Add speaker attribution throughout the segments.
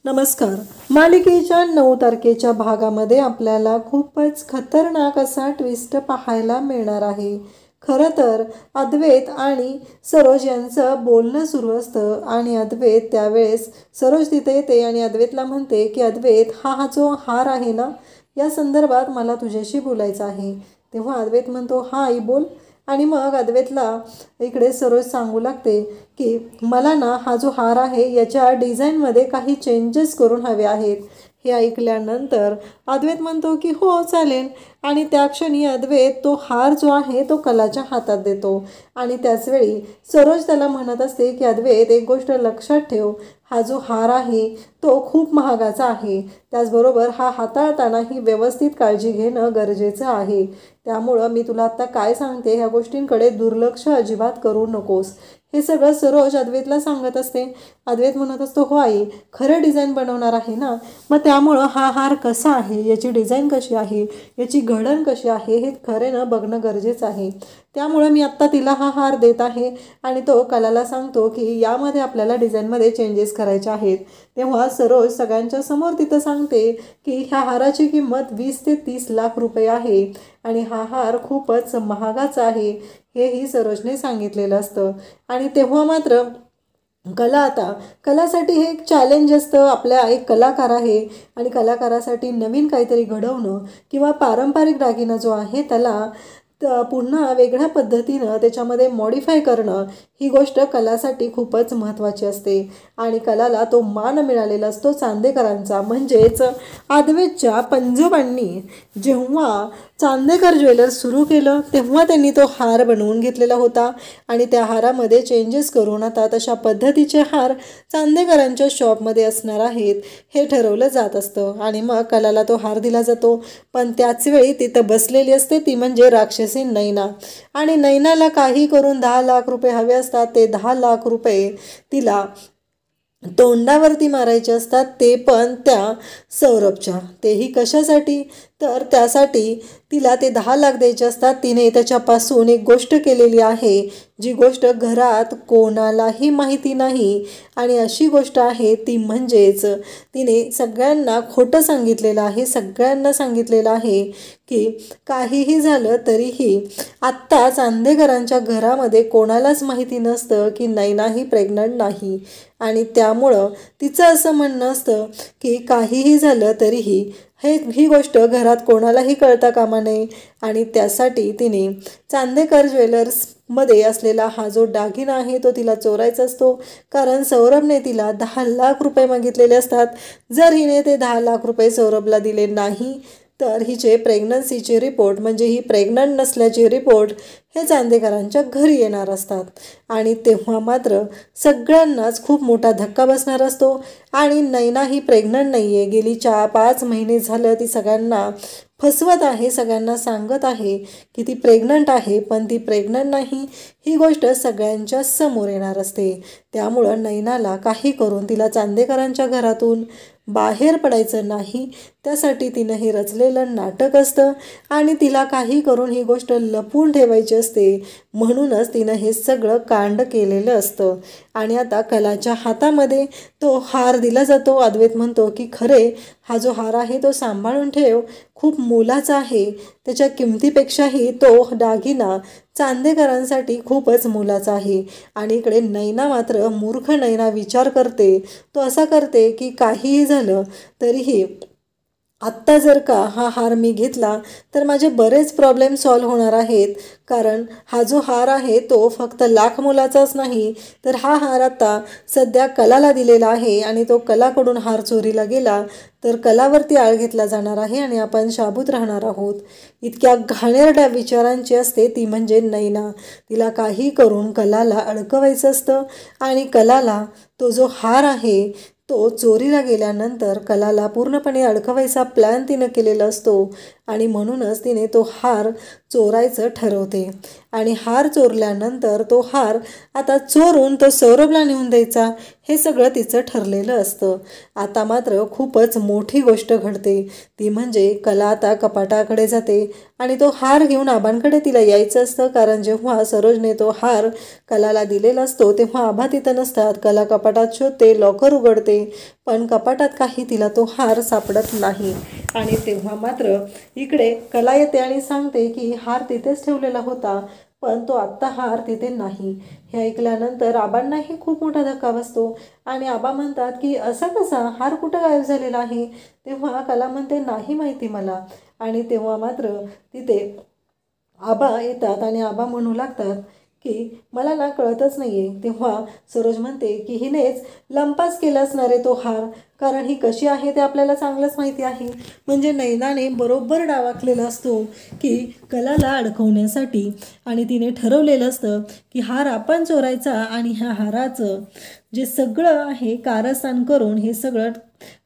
Speaker 1: नमस्कार. मालिकेच्या 9 तारखेच्या भागामध्ये आपल्याला खूपच खतरनाक असा ट्विस्ट पाहायला मिळणार आहे. खरं तर अद्वैत आणि सरोज यांचं बोलणं सुरू असतं आणि अद्वैत त्यावेळेस सरोज तिथे येते आणि अद्वैतला म्हणते की अद्वैत हा जो हार आहे ना, या संदर्भात मला तुझ्याशी बोलायचं आहे. तेव्हा अद्वैत म्हणतो हा आई बोल. आणि मग अद्वैतला इकडे सरोज सांगू लागते की मला ना हा जो हार आहे याच्या डिझाईनमध्ये काही चेंजेस करून हवे आहेत. हे ऐकल्यानंतर अद्वैत म्हणतो की हो चालेल. आणि त्या क्षणी अद्वैत तो हार जो आहे तो कलाच्या हातात देतो. आणि त्याचवेळी सरोज त्याला म्हणत असते की अद्वैत एक गोष्ट लक्षात ठेव, हा जो हार आहे तो खूप महागाचा आहे. त्याचबरोबर हा हाताळतानाही व्यवस्थित काळजी घेणं गरजेचं आहे. त्यामुळं मी तुला आत्ता काय सांगते ह्या गोष्टींकडे दुर्लक्ष अजिबात करू नकोस. हे सगळं सरोज अद्वैतला सांगत असते. अद्वैत म्हणत असतो हो आई, खरं डिझाईन बनवणार आहे ना, मग त्यामुळं हा हार कसा आहे, याची डिझाईन कशी आहे, याची घडण कशी आहे हे खरे ना बघणं गरजेचं आहे. त्यामुळं मी आत्ता तिला हा हार देत आहे आणि तो कलाला सांगतो की यामध्ये आपल्याला डिझाईनमध्ये चेंजेस करायचे आहेत. तेव्हा सरोज सगळ्यांच्या समोर तिथं सांगते की ह्या हाराची किंमत 20 ते 30 लाख रुपये आहे आणि हा हार खूपच महागाचा आहे, हेही सरोजने सांगितलेलं असतं. आणि तेव्हा मात्र कलासाठी हे एक चॅलेंज असतं. आपल्या एक कलाकार आहे आणि कलाकारासाठी नवीन काहीतरी घडवणं किंवा पारंपरिक दागिना जो आहे त्याला पुन्हा वेगळ्या पद्धतीनं त्याच्यामध्ये मॉडिफाय करणं, ही गोष्ट कलासाठी खूपच महत्त्वाची असते. आणि कलाला तो मान मिळालेला असतो चांदेकरांचा, म्हणजेच अद्वैतच्या पंजोबांनी जेव्हा चांदेकर ज्वेलर्स सुरू केलं तेव्हा त्यांनी तो हार बनवून घेतलेला होता आणि त्या हारामध्ये चेंजेस करून आता तशा पद्धतीचे हार चांदेकरांच्या शॉपमध्ये असणार आहेत हे ठरवलं जात असतं. आणि मग कलाला तो हार दिला जातो. पण त्याचवेळी तिथं बसलेली असते ती म्हणजे राक्षसी नैना. आणि नैनाला काही करून 10 लाख रुपये हवे असतात. ते 10 लाख रुपये तिला तोंडावरती मारायचे असतात, ते पण त्या सौरभच्या. तेही कशासाठी, तर त्यासाठी तिला ते 10 लाख द्यायचे असतात. तिने त्याच्यापासून एक गोष्ट केलेली आहे जी गोष्ट घरात कोणालाही माहिती नाही. आणि अशी गोष्ट आहे ती म्हणजेच तिने सगळ्यांना खोटं सांगितलेलं आहे. सगळ्यांना सांगितलेलं आहे की काहीही झालं तरीही आत्ता चांदेकरांच्या घरामध्ये कोणालाच माहिती नसतं की नैनाही प्रेग्नंट नाही. आणि त्यामुळं तिचं असं म्हणणं असतं की काहीही झालं तरीही ही गोष्ट घरात कोणालाही कळता कामा नये. आणि त्यासाठी तिने चांदेकर ज्वेलर्समध्ये असलेला हा जो दागिना आहे तो तिला चोरायचा असतो. कारण सौरभने तिला 10 लाख रुपये मागितलेले असतात. जर हिने ते 10 लाख रुपये सौरभला दिले नाही तर हिचे प्रेग्नन्सीचे रिपोर्ट, म्हणजे ही प्रेग्नंट नसल्याचे रिपोर्ट हे चांदेकरांच्या घरी येणार असतात. आणि तेव्हा मात्र सगळ्यांनाच खूप मोठा धक्का बसणार असतो. आणि नैना ही प्रेग्नंट नाही आहे. गेली 5 महिने झालं ती सगळ्यांना फसवत आहे, सगळ्यांना सांगत आहे की ती प्रेग्नंट आहे, पण ती प्रेग्नंट नाही. ही गोष्ट सगळ्यांच्या समोर येणार असते. त्यामुळं नैनाला काही करून तिला चांदेकरांच्या घरातून बाहेर पडायचं नाही, त्यासाठी तिनं हे रचलेलं नाटक असतं. आणि तिला काही करून ही गोष्ट लपवून ठेवायची असते, म्हणूनच तिनं हे सगळं कांड केलेलं असतं. आणि आता कलाच्या हातामध्ये तो हार दिला जातो. अद्वैत म्हणतो की खरे हा जो हार आहे तो सांभाळून ठेव, खूप मोलाचा आहे. त्याच्या किमतीपेक्षाही तो दागिना चांदेकरांसाठी खूपच मोलाचा आहे. आणि इकडे नैना मात्र मूर्ख नैना विचार करते. तो असा करते की काहीही झालं तरीही आत्ता जर का हा हार मी घेतला तर माझे बरेच प्रॉब्लेम सॉल्व्ह होणार आहेत. कारण हा जो हार आहे तो फक्त लाख मोलाचाच नाही, तर हा हार आता सध्या कलाला दिलेला आहे. आणि तो कलाकडून हार चोरीला गेला तर कलावरती आळ घेतला जाणार आहे आणि आपण शाबूत राहणार आहोत. इतक्या घाणेरड्या विचारांची असते ती म्हणजे नैना. तिला काही करून कलाला अडकवायचं असतं. आणि कलाला तो जो हार आहे तो चोरीला गेल्यानंतर कलाला पूर्णपणे अडकवायचा प्लॅन तिनं केलेला असतो. आणि म्हणूनच तिने तो हार चोरायचं ठरवते. आणि हार चोरल्यानंतर तो हार आता चोरून तो सौरभला नेऊन द्यायचा, हे सगळं तिचं ठरलेलं असतं. आता मात्र खूपच मोठी गोष्ट घडते. ती म्हणजे कला आता कपाटाकडे जाते आणि तो हार घेऊन आबांकडे तिला यायचं असतं. कारण जेव्हा सरोजने तो हार कलाला दिलेला असतो तेव्हा आबा तिथं नसतात. कला कपाटात शोधते, लॉकर उघडते, पण कपाटात काही तिला तो हार सापडत नाही. आणि तेव्हा मात्र इकडे कला येते आणि सांगते की हार तिथेच ठेवलेला होता, पण तो आत्ता हार तिथे नाही. हे ऐकल्यानंतर आबांनाही खूप मोठा धक्का बसतो आणि आबा म्हणतात की असा कसा, हार कुठं गायब झालेला आहे. तेव्हा कला म्हणते नाही माहिती मला. आणि तेव्हा मात्र तिथे आबा येतात आणि आबा म्हणू लागतात की मला ना कळतच नाही आहे. तेव्हा सरोज म्हणते की हिनेच लंपास केला असणार आहे तो हार, कारण ही कशी आहे ते आपल्याला चांगलंच माहिती आहे. म्हणजे नैनाने बरोबर डाव आखलेला असतो की कलाला अडकवण्यासाठी, आणि तिने ठरवलेलं असतं की हार आपण चोरायचा आणि ह्या हाराचं जे सगळं आहे कारस्थान करून हे सगळं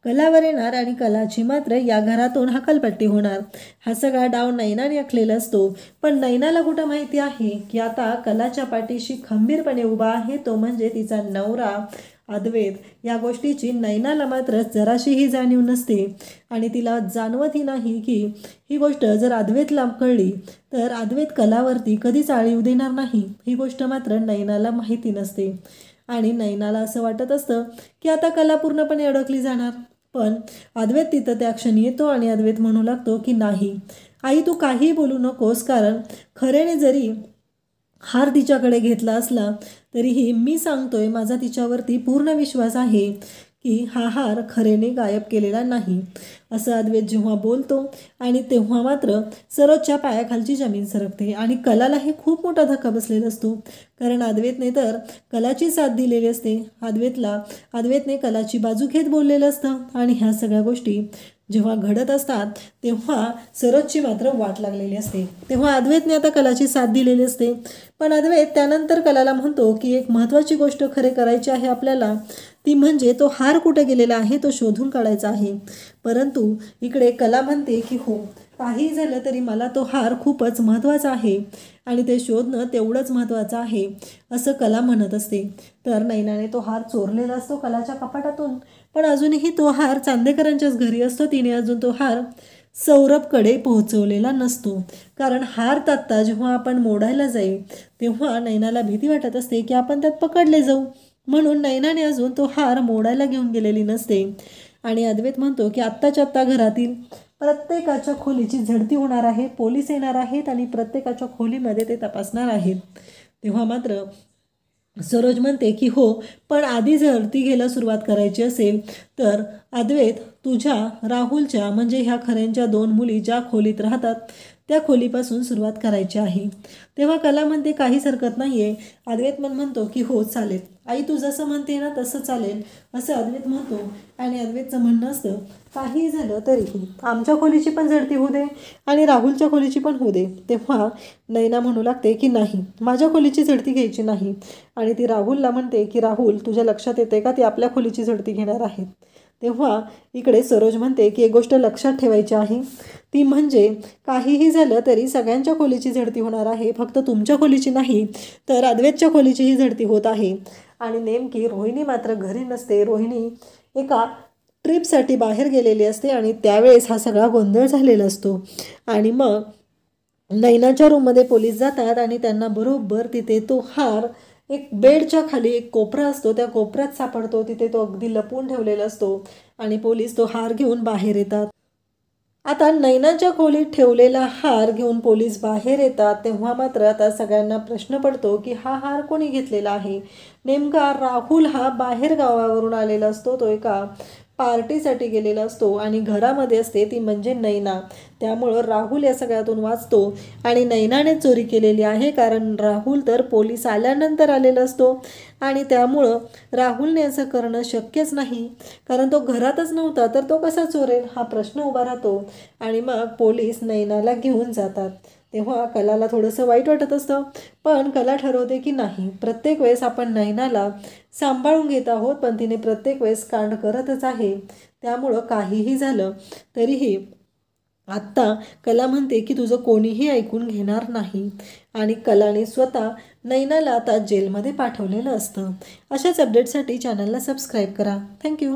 Speaker 1: कलावर येणार आणि कलाची मात्र या घरातून हकालपट्टी होणार. हा सगळा डाव नैनाने आखलेला असतो. पण नैनाला कुठं माहिती आहे की आता कलाच्या पाठीशी खंबीरपणे उभा आहे तो म्हणजे तिचा नवरा अद्वैत. या गोष्टीची नैनाला मात्र जराशीही जाणीव नसते आणि तिला जाणवतही नाही की ही गोष्ट जर अद्वैतला कळली तर अद्वैत कलावरती कधीच आळीव देणार नाही. ही गोष्ट मात्र नैनाला माहिती नसते आणि नैनाला असं वाटत असतं की आता कला पूर्णपणे अडकली जाणार. पण अद्वैत तिथं त्या क्षणी येतो आणि अद्वैत म्हणू लागतो की नाही आई, तू काहीही बोलू नकोस, कारण खरेने जरी हार तिच्याकडे घेतला असला तरीही मी सांगतोय माझा तिच्यावरती पूर्ण विश्वास आहे की हा हार खरेने गायब केलेला नाही. असं अद्वैत जेव्हा बोलतो आणि तेव्हा मात्र सरोजच्या पायाखालची जमीन सरकते आणि कलालाही खूप मोठा धक्का बसलेला असतो, कारण अद्वैतने तर कलाची साथ दिलेली असते. अद्वैतने कलाची बाजू घेत बोललेलं असतं आणि ह्या सगळ्या गोष्टी जेव्हा घडत असतात तेव्हा सरोजची मात्र वाट लागलेली असते. तेव्हा अद्वैतने आता कलाची साथ दिलेली असते. पण अद्वैत त्यानंतर कलाला म्हणतो की एक महत्त्वाची गोष्ट खरे करायची आहे आपल्याला, ती म्हणजे तो हार कुठे गेलेला आहे तो शोधून काढायचा आहे. परंतु इकडे कला म्हणते की हो, काही झालं तरी मला तो हार खूपच महत्त्वाचा आहे आणि ते शोधणं तेवढंच महत्त्वाचं आहे असं कला म्हणत असते. तर नैनाने तो हार चोरलेला असतो कलाच्या कपाटातून, पण अजूनही तो हार चांदेकरांच्याच घरी असतो. तिने अजून तो हार सौरभकडे पोहोचवलेला नसतो, कारण हार तात्ता जेव्हा आपण मोडायला जाईल तेव्हा नैनाला भीती वाटत असते की आपण त्यात पकडले जाऊ, म्हणून नैनाने अजून तो हार मोडायला घेऊन गेलेली नसते. आणि अद्वैत म्हणतो की आत्ताच्या आत्ता घरातील प्रत्येकाच्या खोलीची झडती होणार आहे, पोलीस येणार आहेत आणि प्रत्येकाच्या खोलीमध्ये ते तपासणार आहेत. तेव्हा मात्र सरोज म्हणते की हो, पण आधी जर ती घ्यायला सुरुवात करायची असेल तर अद्वैत तुझ्या राहुलच्या म्हणजे ह्या खऱ्यांच्या 2 मुली ज्या खोलीत राहतात त्या खोलीपासून सुरुवात करायची आहे. तेव्हा कला म्हणते काहीच हरकत नाही आहे. अद्वैत म्हणतो की हो चालेल आई, तू जसं म्हणते ना तसं चालेल असं अद्वैत म्हणतो. आणि अद्वैतचं म्हणणं असतं काही झालं तरीही आमच्या खोलीची पण झडती होऊ दे आणि राहुलच्या खोलीची पण होऊ दे. तेव्हा नैना म्हणू लागते की नाही, माझ्या खोलीची झडती घ्यायची नाही. आणि ती राहुलला म्हणते की राहुल, तुझ्या लक्षात येते का ती आपल्या खोलीची झडती घेणार आहेत. तेव्हा इकडे सरोज म्हणते की एक गोष्ट लक्षात ठेवायची आहे, ती म्हणजे काहीही झालं तरी सगळ्यांच्या खोलीची झडती होणार आहे, फक्त तुमच्या खोलीची नाही तर अद्वैतच्या खोलीचीही झडती होत आहे. आणि नेमकी रोहिणी मात्र घरी नसते. रोहिणी एका ट्रिपसाठी बाहेर गेलेली असते आणि त्यावेळेस हा सगळा गोंधळ झालेला असतो. आणि मग नैनाच्या रूममध्ये पोलीस जातात आणि त्यांना बरोबर तिथे तो हार एक बेडच्या खाली एक कोपरा असतो त्या कोपऱ्यात सापडतो. तिथे तो अगदी लपवून ठेवलेला असतो आणि पोलीस तो हार घेऊन बाहेर येतात. आता नैनाच्या खोलीत ठेवलेला हार घेऊन पोलीस बाहेर येतात. तेव्हा मात्र आता सगळ्यांना प्रश्न पडतो की हा हार कोणी घेतलेला आहे. नेमका राहुल हा बाहेर गावावरून आलेला असतो, तो एका पार्टीसाठी गेलेला असतो आणि घरामध्ये असते ती म्हणजे नैना. त्यामुळं राहुल या सगळ्यातून वाचतो आणि नैनाने चोरी केलेली आहे, कारण राहुल तर पोलीस आल्यानंतर आलेला असतो आणि त्यामुळं राहुलने असं करणं शक्यच नाही, कारण तो घरातच नव्हता तर तो कसा चोरेल हा प्रश्न उभा राहतो. आणि मग पोलीस नैनाला घेऊन जातात. तेव्हा कलाला थोडंसं वाईट वाटत असतं, पण कला ठरवते की नाही, प्रत्येक वेळेस आपण नैनाला सांभाळून घेत आहोत पण तिने प्रत्येक वेळेस कांड करतच आहे. त्यामुळं काहीही झालं तरीही आत्ता कला म्हणते की तुझं कोणीही ऐकून घेणार नाही आणि कलाने स्वतः नैनाला आता जेलमध्ये पाठवलेलं असतं. अशाच अपडेटसाठी चॅनलला सबस्क्राईब करा. थँक्यू.